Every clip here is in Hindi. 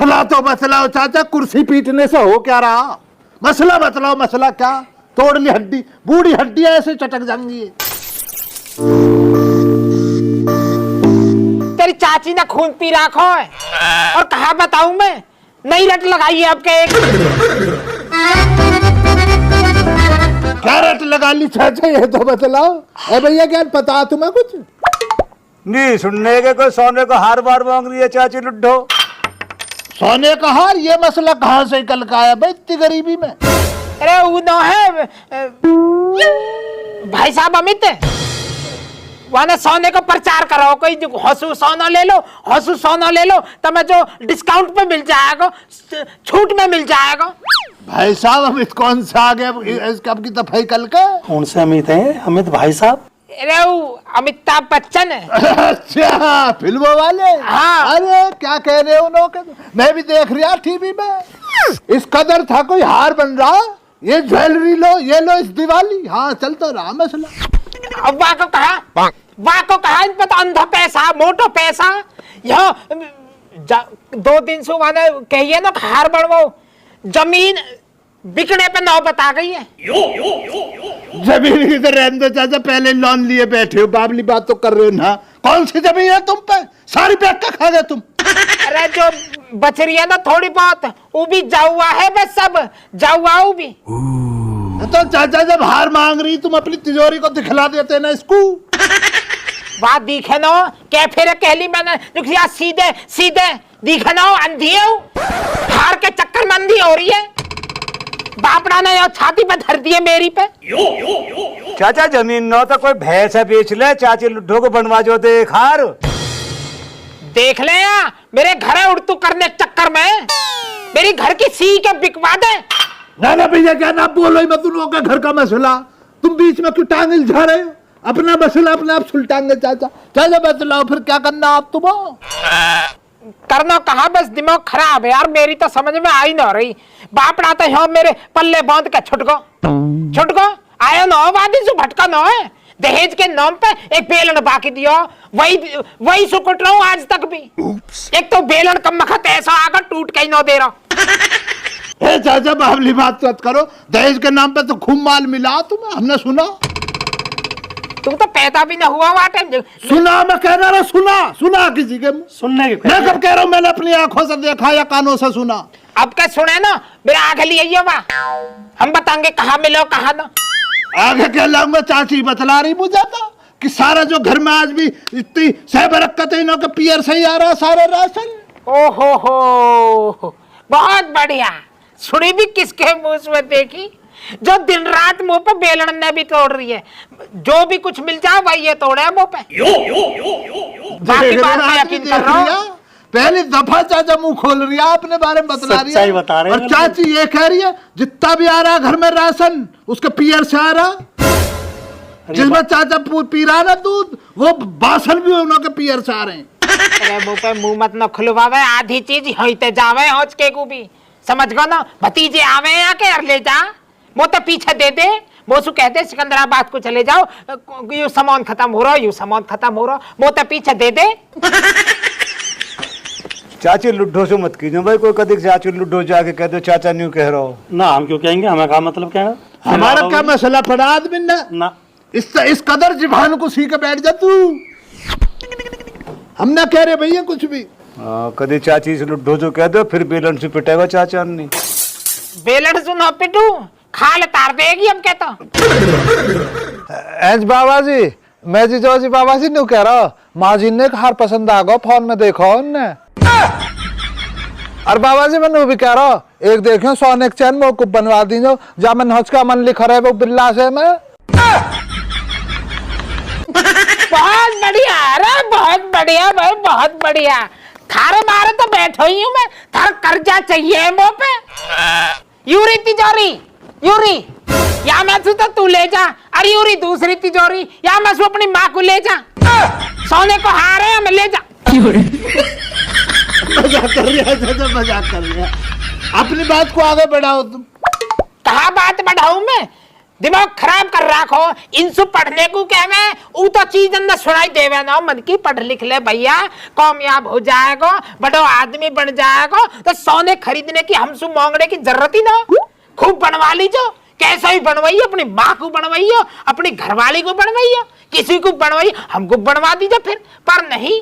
मसला तो बतलाओ चाचा, कुर्सी पीटने से हो क्या रहा? मसला बतलाओ, मसला क्या? तोड़ ली हड्डी, बूढ़ी हड्डियां ऐसे चटक जाएंगी। तेरी चाची ने खून पी रखो है और कहा बताऊं मैं, नई रट लगाई है आपके एक। क्या रट लगा ली चाचा, ये तो बतलाओ। ए भैया क्या पता तुम्हें कुछ नहीं? सुनने के कोई सोने को हार बार मांग रही है चाची लुड्ढो। सोने का हार? ये मसला कहाँ से कल का आया भाई इतनी गरीबी में? अरे वो न है भाई साहब अमित, वहां सोने को प्रचार करो, कोई हंसू सोना ले लो, हंसू सोना ले लो, तुम्हें जो डिस्काउंट पे मिल जाएगा, छूट में मिल जाएगा। भाई साहब अमित कौन सा आ गया अब की दफाई कल का? कौन से अमित है? अमित भाई साहब? अरे अमिताभ बच्चन है। अच्छा फिल्मों वाले? हाँ। अरे क्या कह रहे हो लोग, मैं भी देख रहा टीवी में। इस कदर था कोई हार बन रहा, ये ज्वेलरी लो, ये लो इस दिवाली। हाँ चलता रहा मसला। अब वाह को कहा इन पे तो अंधा पैसा, मोटो पैसा। यहाँ 2 दिन से मैंने कहिए ना हार बढ़वाओ, जमीन बिकने पे नौ बता गई है। जमीन की तो रहने दो चाचा, पहले लोन लिए बैठे हो, बाबली बात तो कर रहे हो ना। कौन सी जमीन है तुम पे? सारी पैक का खा गए तुम। अरे जो बच रही है ना थोड़ी बहुत, वो भी जाऊआ है, बस सब जाऊआ वो भी। तो चाचा जब हार मांग रही तुम अपनी तिजोरी को दिखला देते ना इसको। बात दिखे ना क्या फिर कहली मैंने, सीधे सीधे दिखे ना अंधी है, हार के चक्कर में अंधी हो रही है। बापड़ा ने छाती पे धर दिए मेरी पे। चाचा जमीन न तो कोई भैंस है बेच ले, चाची लुड्ढो को बनवा जो देख हार। देख ले या, मेरे घर उड़तू करने चक्कर में मेरी घर की सी के बिकवा दे। ना भैया क्या ना बोलो ही मत, तुम लोगों का घर का मसला तुम बीच में क्यों टांग इल्झा रहे हो? अपना मसला अपने आप सुलटाएंगे चाचा। चाचा बतलाओ फिर क्या करना आप तुम? करना कहा, बस दिमाग खराब है यार, मेरी तो समझ में आई ना रही। बापड़ा तो यहाँ मेरे पल्ले बांध के छुटको आया ना, वादी से भटका ना है। दहेज के नाम पे एक बेलन बाकी दिया, वही सुकुट रहा हूँ आज तक भी। एक तो बेलन कम मखत ऐसा आकर टूट के ही ना दे रहा। चाचा बाबली बात मत करो, दहेज के नाम पे तो खूब माल मिला तुम्हें, हमने सुना। तुम तो पैदा भी ना हुआ वाटे। सुना मैं कह रहा, सुना किसी के सुनने के? मैं कब कह रहा हूँ, मैंने अपनी आंखों से देखा या कानों से सुना। अब क्या सुने ना, मेरे आगे लिए हम बताएंगे कहाँ मिलो कहाँ ना। आगे क्या लाऊंगा? चाची बतला रही मुझे तो कि सारा जो घर में आज भी इतनी सहबरकत है, इन्हों के पियर से ही आ रहा सारे राशन। ओहो बहुत बढ़िया। सुनी भी किसके मुंह में देखी, जो दिन रात मुंह पे बेलन ने भी तोड़ रही है। जो भी कुछ मिल जाए वही ये तोड़े मुंह पे। बाकी बात मैं यकीन कर रहा हूं। पहली दफा चाचा मुंह खोल रही है, अपने बारे में बतला रही है। बता रहे और चाची ये कह रही है जितना भी आ रहा घर में राशन उसके पियर से आ रहा। जिसमें चाचा पी रहा ना दूध, वो बासन भी उनके पियर से आ रहे हैं। अरे मुंह पे मुंह मत न खुलवावे, आधी चीज होते जावे होच के को भी समझ गो ना। भतीजे आवे आके और ले जा, वो तो पीछे दे दे। मोसू कहते सिकंदराबाद को चले जाओ, यू सामान खत्म हो रहा, यू सामान खत्म हो रहा, वो तो पीछे दे दे। चाची लुड्ढो से मत कीजिए भाई, कोई कभी चाची लुड्ढो जाके कह दो चाचा न्यू कह रहा हो ना। हम क्यों कहेंगे, हमें क्या मतलब क्या है? हमारा क्या मसला पड़ा आदमी ना। इस कदर जिभान को सी के बैठ जा तू। हम ना कह रहे भैया कुछ भी। कभी चाची से लुड्ढो जो कह दो, फिर बेलन से पिटेगा चाचा ने। बेलन से न पिटू, खाल तार देगी हम कहता। एज बाबा जी, मैं जी बाबा जी न्यू कह रहा, माँ जी ने हार पसंद आ गो, फोन में देखो उनने। और बाबा जी मैं भी कह रहा, एक देखो सोने के चैन को बनवा दीजो, जा मन हज का मन लिखा रहे वो बिल्ला से मैं। बहुत बढ़िया, अरे बहुत बढ़िया भाई, बहुत बढ़िया। थारे मारे तो बैठो ही हूँ मैं, थार कर्जा चाहिए मुँह पे। यूरी तिजोरी, यूरी या मैं तो तू ले जा, अरे यूरी दूसरी तिजोरी, या मैं अपनी माँ को ले जा। सोने को हारे हमें ले जा। मजाक कर रही है चाचा, मजाक कर रही है। अपनी बात को आगे बढ़ाओ तुम। कहाँ बात बढ़ाऊं मैं? दिमाग खराब कर रखो इनसे पढ़ने को क्या मैं वो तो चीज न सुनाई देवे ना मन की पढ़ लिख ले भैया कामयाब हो जाएगा बड़ा आदमी बन जाएगा तो सोने खरीदने की हमसे मांगने की जरूरत ही ना खूब बनवा लीजो कैसा ही बनवाइए अपनी माँ को बनवाइए अपनी घरवाली को बनवाइए किसी को बनवाइए हमको बनवा दीजिए फिर पर नहीं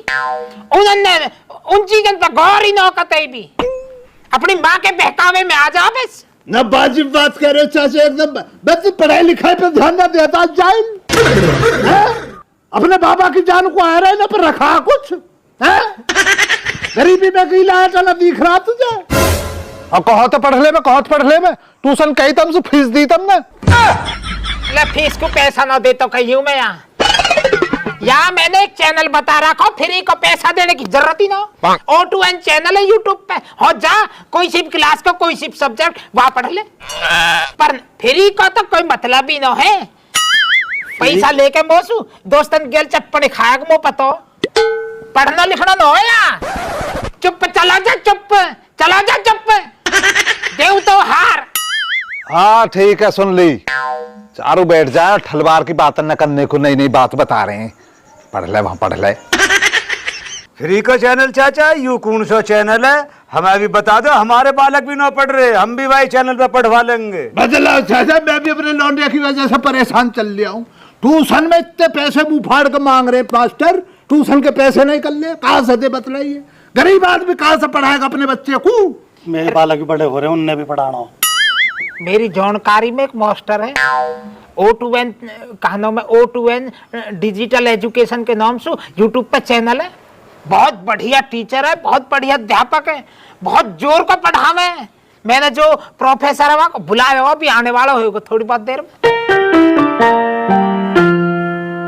उन्होंने उन चीजों पर गौर ही ना कतई भी अपनी माँ के बहकावे में आ जा बस न बाजिब बात कह रहे हो चाचा एकदम बस पढ़ाई लिखाई पे ध्यान न देता जाइल अपने बाबा की जान को आ रहे ना पर रखा कुछ है गरीबी में गीला है चला दिख रहा तुझे और कहो तो पढ़ ले में कहो तो पढ़ ले में ट्यूशन कही तुमसे फीस दी तुमने ले फीस को पैसा ना दे तो कही हूँ मैं यहाँ मैंने एक चैनल बता रखा फ्री को पैसा देने की जरूरत ही ना O2N चैनल है यूट्यूब पे हो जा कोई सिर्फ क्लास का कोई सिर्फ सब्जेक्ट वहां पढ़ ले पर फ्री का तो कोई मतलब ही ना है पैसा लेके मोसू दोस्तन गेल चटपटे खाया को मो पतो पढ़ना लिखना ना हो या चुप चला जा चुप देव तो हार हाँ ठीक है सुन ली चारों बैठ जाए ठलवार की बात न करने को नई नई बात बता रहे हैं पढ़ ले वहां पढ़ ले फ्री का चैनल चाचा यू कौन सा चैनल है हमें भी बता दो हमारे बालक भी ना पढ़ रहे हम भी भाई चैनल पे पढ़वा लेंगे बदला चाचा मैं भी अपने लौंडे की वजह से परेशान चल लिया हूँ ट्यूशन में इतने पैसे मुंह फाड़ के मांग रहे मास्टर ट्यूशन के पैसे नहीं कर ले कहाँ से दे बतलाइए गरीब आदमी कहाँ से पढ़ाएगा अपने बच्चे को मेरे बालक भी बड़े हो रहे हैं उनने भी पढ़ाना हो मेरी जानकारी में एक मास्टर है O2N कहना में O2N डिजिटल एजुकेशन के नाम से यूट्यूब पे चैनल है बहुत बढ़िया टीचर है बहुत बढ़िया अध्यापक है बहुत जोर का पढ़ावे है मैंने जो प्रोफेसर है वहां बुलाया हुआ भी आने वाला होगा थोड़ी बहुत देर में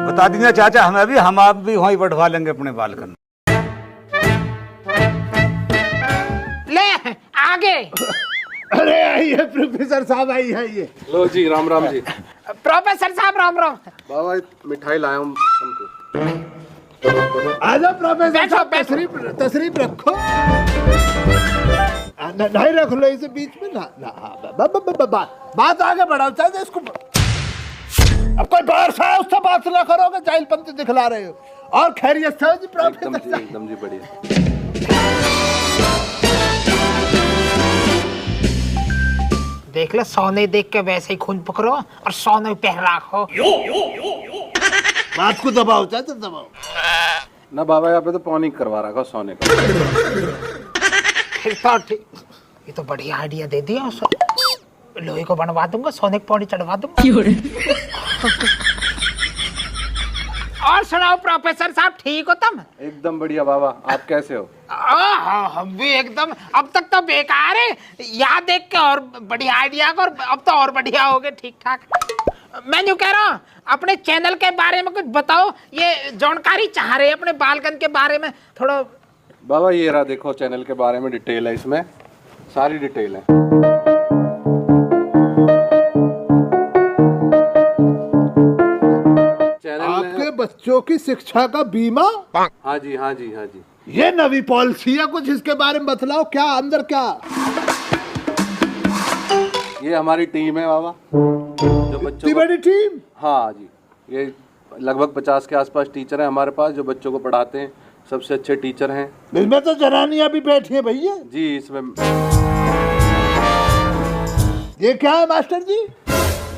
बता दीजिए चाचा हमें भी हम आप भी वहीं पढ़वा लेंगे अपने बालकन ले आगे अरे आइए प्रोफेसर साहब आइए लो जी राम राम जी प्रोफेसर साहब राम राम बाबा मिठाई लाया हूँ हमको आ जाओ प्रोफेसर बैठो, साहब बैठो। तशरीफ रखो नहीं रख लो इसे बीच में ना बात आगे बढ़ाओ चाहे इसको अब कोई बाहर से आया उससे बात ना करोगे जाहिलपंती दिखला रहे हो और खैरियत से हो जी प्रोफेसर साहब एकदम जी बढ़िया देख लो सोने देख के वैसे ही खून पकड़ो और सोने पहन रखो बात को दबाओ चाहे दबाओ ना बाबा यहाँ पे तो पौनी करवा रखा सोने का फिर तो ठीक ये तो बढ़िया आइडिया दे दिया लोहे को बनवा दूंगा सोने की पौड़ी चढ़वा दूंगा और सुनाओ प्रोफेसर साहब ठीक हो तुम एकदम बढ़िया बाबा आप कैसे हो हम भी एकदम अब तक तो बेकार है याद देख के और बढ़िया आइडिया और अब तो और बढ़िया हो गए ठीक ठाक मैं जो कह रहा हूँ अपने चैनल के बारे में कुछ बताओ ये जानकारी चाह रहे हैं अपने बालकन के बारे में थोड़ा बाबा ये रहा देखो चैनल के बारे में डिटेल है इसमें सारी डिटेल है आपके बच्चों की शिक्षा का बीमा हाँ जी हाँ जी हाँ जी ये नवी पॉलिसी है कुछ इसके बारे में बतलाओ क्या अंदर क्या ये हमारी टीम है बाबा जो बच्चों इतनी बड़ी टीम हाँ जी ये लगभग 50 के आसपास टीचर हैं हमारे पास जो बच्चों को पढ़ाते हैं सबसे अच्छे टीचर हैं इसमें तो जनानियां भी बैठी हैं भैया जी इसमें ये क्या है मास्टर जी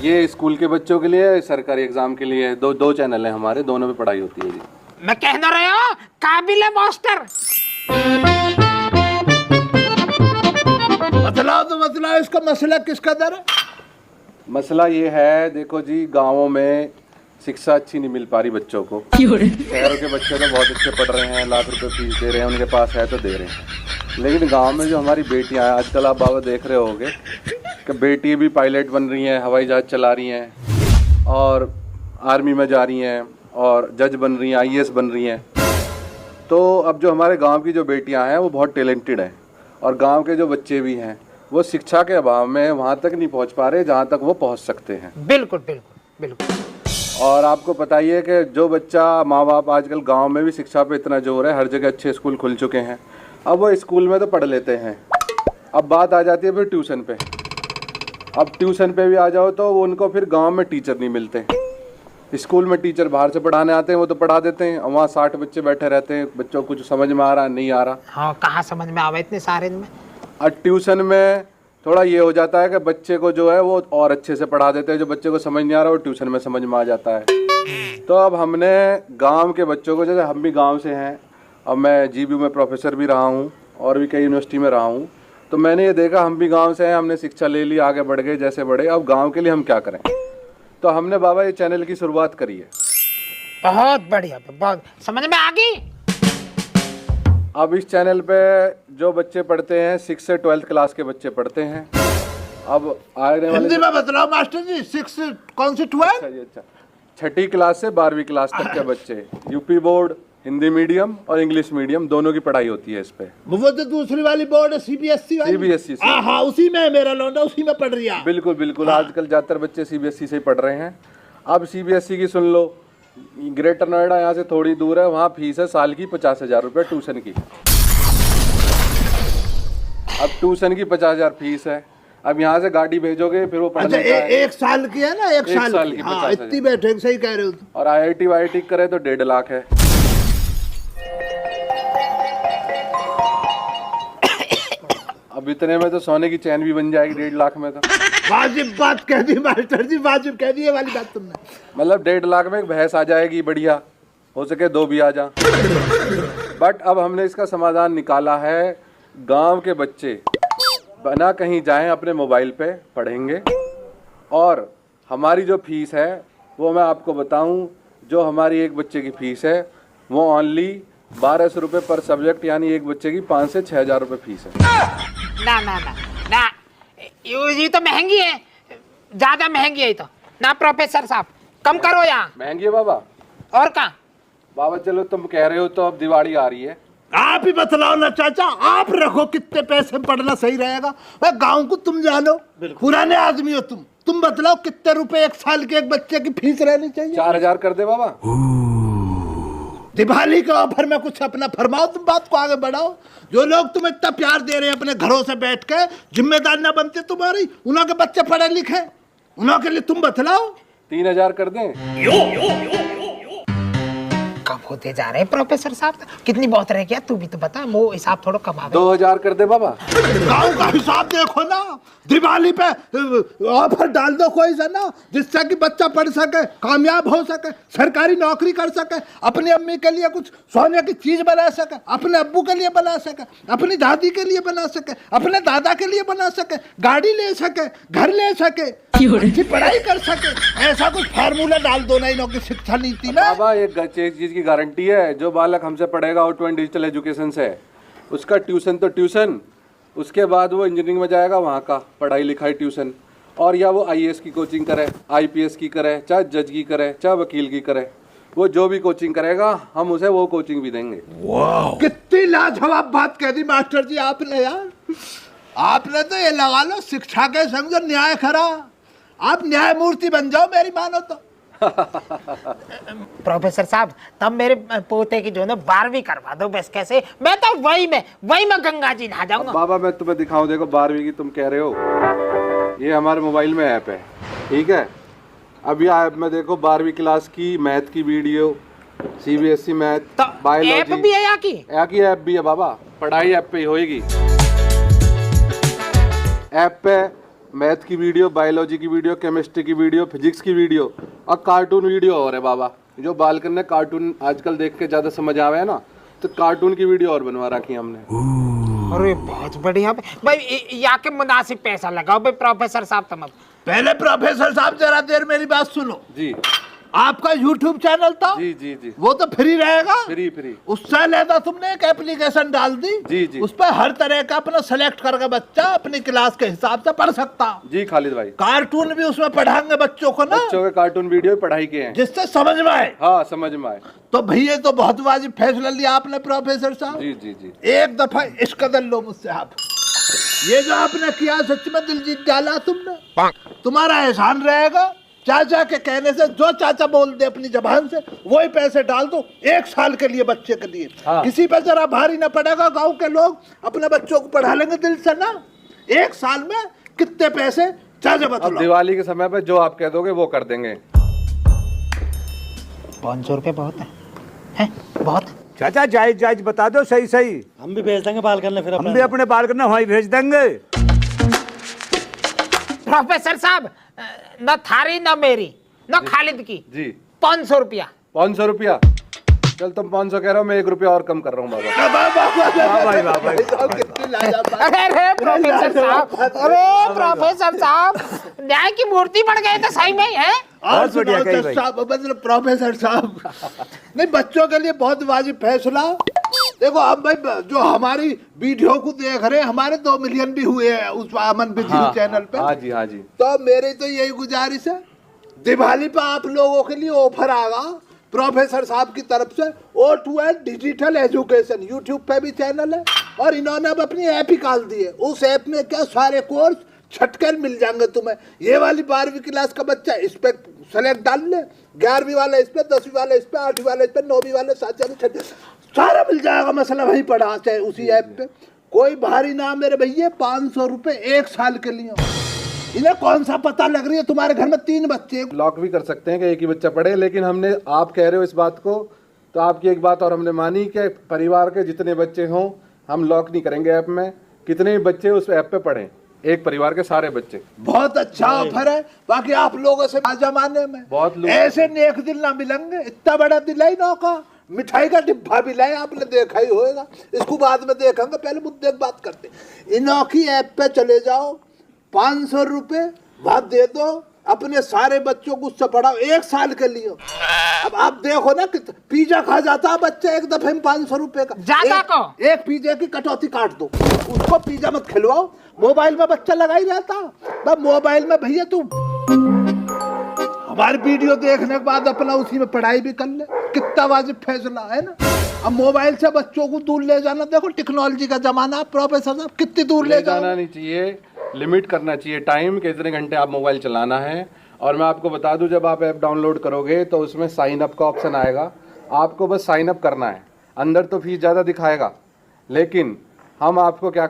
ये स्कूल के बच्चों के लिए सरकारी एग्जाम के लिए दो चैनल हैं हमारे दोनों में पढ़ाई होती है जी मैं कहना रहा हूँ काबिल है मास्टर बतलाओ इसका मसला किसका दर है मसला ये है देखो जी गांवों में शिक्षा अच्छी नहीं मिल पा रही बच्चों को शहरों के बच्चे तो बहुत अच्छे पढ़ रहे हैं लाख रुपए फीस दे रहे हैं उनके पास है तो दे रहे हैं लेकिन गांव में जो हमारी बेटियां हैं आजकल आप बाबा देख रहे होंगे कि बेटी भी पायलट बन रही हैं हवाई जहाज चला रही हैं और आर्मी में जा रही हैं और जज बन रही हैं IAS बन रही हैं तो अब जो हमारे गांव की जो बेटियां हैं वो बहुत टैलेंटेड हैं और गांव के जो बच्चे भी हैं वो शिक्षा के अभाव में वहाँ तक नहीं पहुँच पा रहे जहाँ तक वो पहुँच सकते हैं बिल्कुल बिल्कुल बिल्कुल और आपको पता ही है कि जो बच्चा माँ बाप आजकल गांव में भी शिक्षा पे इतना जोर है हर जगह अच्छे स्कूल खुल चुके हैं अब वो स्कूल में तो पढ़ लेते हैं अब बात आ जाती है फिर ट्यूशन पे अब ट्यूशन पे भी आ जाओ तो वो उनको फिर गांव में टीचर नहीं मिलते। स्कूल में टीचर बाहर से पढ़ाने आते हैं, वो तो पढ़ा देते हैं, और वहाँ 60 बच्चे बैठे रहते हैं, बच्चों को कुछ समझ में आ रहा नहीं आ रहा। हाँ, कहाँ समझ में आवे इतने सारे में। और ट्यूशन में थोड़ा ये हो जाता है कि बच्चे को जो है वो और अच्छे से पढ़ा देते हैं, जो बच्चे को समझ नहीं आ रहा वो ट्यूशन में समझ में आ जाता है। तो अब हमने गांव के बच्चों को, जैसे हम भी गांव से हैं, अब मैं जीबीयू में प्रोफेसर भी रहा हूं और भी कई यूनिवर्सिटी में रहा हूं, तो मैंने ये देखा हम भी गांव से हैं, हमने शिक्षा ले ली, आगे बढ़ गए जैसे बढ़े। अब गांव के लिए हम क्या करें, तो हमने बाबा ये चैनल की शुरुआत करी है। बहुत बढ़िया, बहुत समझ में आ गई। अब इस चैनल पे जो बच्चे पढ़ते हैं 6 से 12th क्लास के बच्चे पढ़ते हैं। अब आने वाले हिंदी में बतलाओ मास्टर जी, 6 कौन सी 12? अच्छा, 6ठी क्लास से 12वीं क्लास तक के बच्चे, यूपी बोर्ड, हिंदी मीडियम और इंग्लिश मीडियम दोनों की पढ़ाई होती है इस पे। वो तो दूसरी वाली बोर्ड है, सीबीएसई वाली। सीबीएसई से। हाँ, उसी में है मेरा लौंडा, उसी में पढ़ रही है। बिल्कुल बिल्कुल, आजकल ज्यादातर बच्चे सीबीएसई से ही पढ़ रहे हैं। अब सीबीएसई की सुन लो, ग्रेटर नोएडा यहाँ से थोड़ी दूर है, वहाँ फीस है साल की 50,000 रुपये ट्यूशन की। अब ट्यूशन की 50,000 फीस है। अब यहाँ से गाड़ी भेजोगे फिर वो अच्छा, एक साल की है ना, एक साल की। हाँ, 50,000। इतनी बैठे, सही कह रहे हो। और IIT वाईआईटी करे तो 1.5 लाख है। अब इतने में तो सोने की चैन भी बन जाएगी 1.5 लाख में। तो वाजिब बात कह दी मास्टर जी, वाजिब कह दी ये वाली बात तुमने। मतलब 1.5 लाख में एक भैंस आ जाएगी बढ़िया, हो सके 2 भी आ जा। बट अब हमने इसका समाधान निकाला है, गांव के बच्चे बिना कहीं जाएं अपने मोबाइल पे पढ़ेंगे। और हमारी जो फीस है वो मैं आपको बताऊं, जो हमारी एक बच्चे की फीस है वो ओनली 1200 रुपये पर सब्जेक्ट, यानी एक बच्चे की 5 से 6,000 रुपये फीस है। ना ना ना ना, ये तो महंगी है, ज्यादा महंगी है। तो ना प्रोफेसर साहब, कम करो यहाँ। महंगी है बाबा? और कहाँ बाबा चलो तुम कह रहे हो तो अब दिवाली आ रही है, आप ही बतलाओ ना चाचा, आप रखो कितने पैसे पढ़ना सही रहेगा। भाई गांव को तुम जानो, पुराने आदमी हो तुम बतलाओ कितने रुपए एक साल के एक बच्चे की फीस रहनी चाहिए? 4,000 कर दे बाबा। दिवाली के ऑफर में कुछ अपना फरमाओ, तुम बात को आगे बढ़ाओ। जो लोग तुम्हें इतना प्यार दे रहे हैं अपने घरों से बैठ के, जिम्मेदार ना बनते तुम्हारी, उन्हों के बच्चे पढ़े लिखे, उन्हों के लिए तुम बतलाओ। 3,000 कर दें? कम होते जा रहे हैं प्रोफेसर साहब, कितनी बहुत रह गया, तू भी तो बता, वो हिसाब थोड़ा कमा। 2,000 कर दे बाबा। गाँव का हिसाब देखो ना, दिवाली पे ऑफर डाल दो कोई सा ना, जिससे कि बच्चा पढ़ सके, कामयाब हो सके, सरकारी नौकरी कर सके, अपनी अम्मी के लिए कुछ सोने की चीज बना सके, अपने अब्बू के लिए बना सके, अपनी दादी के लिए बना सके, अपने दादा के लिए बना सके, गाड़ी ले सके, घर ले सके, अच्छी पढ़ाई कर सके। ऐसा कुछ फार्मूला डाल दो ना इनों की शिक्षा नीति में। बाबा एक चीज की गारंटी है, जो बालक हमसे पढ़ेगा आउटवेंट डिजिटल एजुकेशन से, उसका ट्यूशन तो ट्यूशन, उसके बाद वो इंजीनियरिंग में जाएगा, वहाँ का पढ़ाई लिखाई ट्यूशन, और या वो IAS की कोचिंग करे, IPS की करे, चाहे जज की करे, चाहे वकील की करे, वो जो भी कोचिंग करेगा हम उसे वो कोचिंग भी देंगे। कितनी लाजवाब बात कह दी मास्टर जी आपने यार। आपने तो ये लगा लो, शिक्षा के संग जो न्याय खरा, आप न्यायमूर्ति बन जाओ मेरी मानो तो। प्रोफेसर साहब, तब मेरे पोते की जो है 12वीं करवा दो बस। कैसे? मैं तो वही में गंगा जी नहा जाऊंगा। बाबा मैं तुम्हें दिखाऊं, देखो 12वीं की तुम कह रहे हो, ये हमारे मोबाइल में ऐप है, ठीक है। अब ये ऐप में देखो 12वीं क्लास की मैथ की वीडियो, CBSE मैथ, तो बायोलॉजी, ऐप भी है यहाँ की ऐप भी है बाबा, पढ़ाई ऐप पे ही होएगी। ऐप पे मैथ की वीडियो, बायोलॉजी की वीडियो, केमिस्ट्री की वीडियो, फिजिक्स की वीडियो और कार्टून वीडियो और है बाबा। जो बालकन ने कार्टून आजकल देख के ज्यादा समझ आवे है ना, तो कार्टून की वीडियो और बनवा रखी हमने। अरे बहुत बढ़िया भाई, यहाँ के मुनासिब पैसा लगाओ भाई प्रोफेसर साहब। तुम पहले प्रोफेसर साहब जरा देर मेरी बात सुनो जी। आपका YouTube चैनल था? जी जी जी। वो तो फ्री रहेगा? फ्री। उससे लेता तुमने एक एप्लीकेशन डाल दी? जी जी। उस पर हर तरह का अपना सेलेक्ट करके बच्चा अपनी क्लास के हिसाब से पढ़ सकता। जी खालिद भाई। कार्टून भी उसमें पढ़ाएंगे बच्चों को ना? बच्चों के कार्टून वीडियो पढ़ाई के हैं, जिससे समझ में आए। हाँ समझ में आए। तो भैया तो बहुत वाजिब फैसला लिया आपने प्रोफेसर साहब। जी जी जी। एक दफा इस कदर लो मुझसे आप, ये जो आपने किया सच में दिल जीत डाला तुमने, तुम्हारा एहसान रहेगा। चाचा के कहने से जो चाचा बोल दे अपनी जबान से वही पैसे डाल दो 1 साल के लिए बच्चे के लिए। हाँ। किसी पे जरा भारी ना पड़ेगा, गांव के लोग अपने बच्चों को पढ़ा लेंगे दिल से ना। 1 साल में कितने पैसे चाचा अब बतलाओ। दिवाली के समय पे जो आप कह दोगे वो कर देंगे। 500 रुपये बहुत है बहुत। चाचा जायज जायज बता दो, सही सही। हम भी भेज देंगे बाल करने, फिर हम भी अपने बाल करना वहीं भेज देंगे। प्रोफेसर साहब, न थारी न मेरी न खालिद की, जी 500 रुपया। 500 रुपया। चल तुम 500 कह रहे हो, मैं 1 रुपया और कम कर रहा हूँ बाबा। वाह भाई वाह भाई। कितनी लाजवाब। अरे प्रोफेसर साहब, अरे प्रोफेसर साहब, न्याय की मूर्ति बन गए तो सही में है। बहुत बढ़िया कही भाई। साहब, मतलब प्रोफेसर साहब, नहीं बच्चों के लिए बहुत वाजिब फैसला। देखो अब भाई जो हमारी वीडियो को देख रहे हैं, हमारे 2 मिलियन भी हुए हैं उस अमन बिजली चैनल पे। हाँ जी, हाँ जी। तो मेरी तो यही गुजारिश है, दिवाली पे आप लोगों के लिए ऑफर आगा प्रोफेसर साहब की तरफ से। O2L डिजिटल एजुकेशन यूट्यूब पे भी चैनल है, और इन्होंने अब अपनी ऐप ही निकाल दी है। उस ऐप में क्या सारे कोर्स छटकर मिल जाएंगे तुम्हें। ये वाली 12वीं क्लास का बच्चा इस पे सेलेक्ट डाल ले, 11वीं वाला इस पे, 10वीं वाला इस पे, 8वीं वाला इस पे, 9वीं वाले 7वीं 6वीं, सारा मिल जाएगा। मसला वहीं पड़ा चाहे उसी ऐप पे। कोई भारी ना मेरे भैया, 500 रुपए 1 साल के लिए। इन्हें कौन सा पता लग रही है तुम्हारे घर में 3 बच्चे। लॉक भी कर सकते हैं कि एक ही बच्चा पढ़े, लेकिन हमने, आप कह रहे हो इस बात को, तो आपकी एक बात और हमने मानी कि परिवार के जितने बच्चे हों हम लॉक नहीं करेंगे ऐप में। कितने भी बच्चे उस ऐप पे पढ़ें, एक परिवार के सारे बच्चे। बहुत अच्छा ऑफर है। बाकी आप लोगों से जमाने में बहुत लोग ऐसे नेक दिल ना मिलेंगे। इतना बड़ा दिल है इनों का, मिठाई का डिब्बा भी लाए, आपने देखा ही होगा। इसको बाद में देखेंगे, पहले मुद्दे की बात करते। इनों की ऐप पे चले जाओ, 500 रुपए वहां दे दो, अपने सारे बच्चों को उससे पढ़ाओ 1 साल के लिए। अब आप देखो ना कि पिज्जा खा जाता है बच्चा एक दफे में 500 रुपए का। ज्यादा को एक पिज्जा की कटौती काट दो, उसको पिज्जा मत खिलवाओ। मोबाइल में बच्चा लगा ही रहता, बस मोबाइल में भैया तुम हमारी वीडियो देखने के बाद अपना उसी में पढ़ाई भी कर ले। कितना वाजिब फैसला है ना। अब मोबाइल से बच्चों को दूर ले जाना, देखो टेक्नोलॉजी का जमाना। प्रोफेसर साहब कितनी दूर ले जाना जाना नहीं चाहिए, लिमिट करना चाहिए टाइम के, इतने घंटे आप मोबाइल चलाना है। और मैं आपको बता दूं, जब आप ऐप डाउनलोड करोगे तो उसमें साइन अप का ऑप्शन आएगा, आपको बस साइन अप करना है। अंदर तो फीस ज़्यादा दिखाएगा, लेकिन हम आपको क्या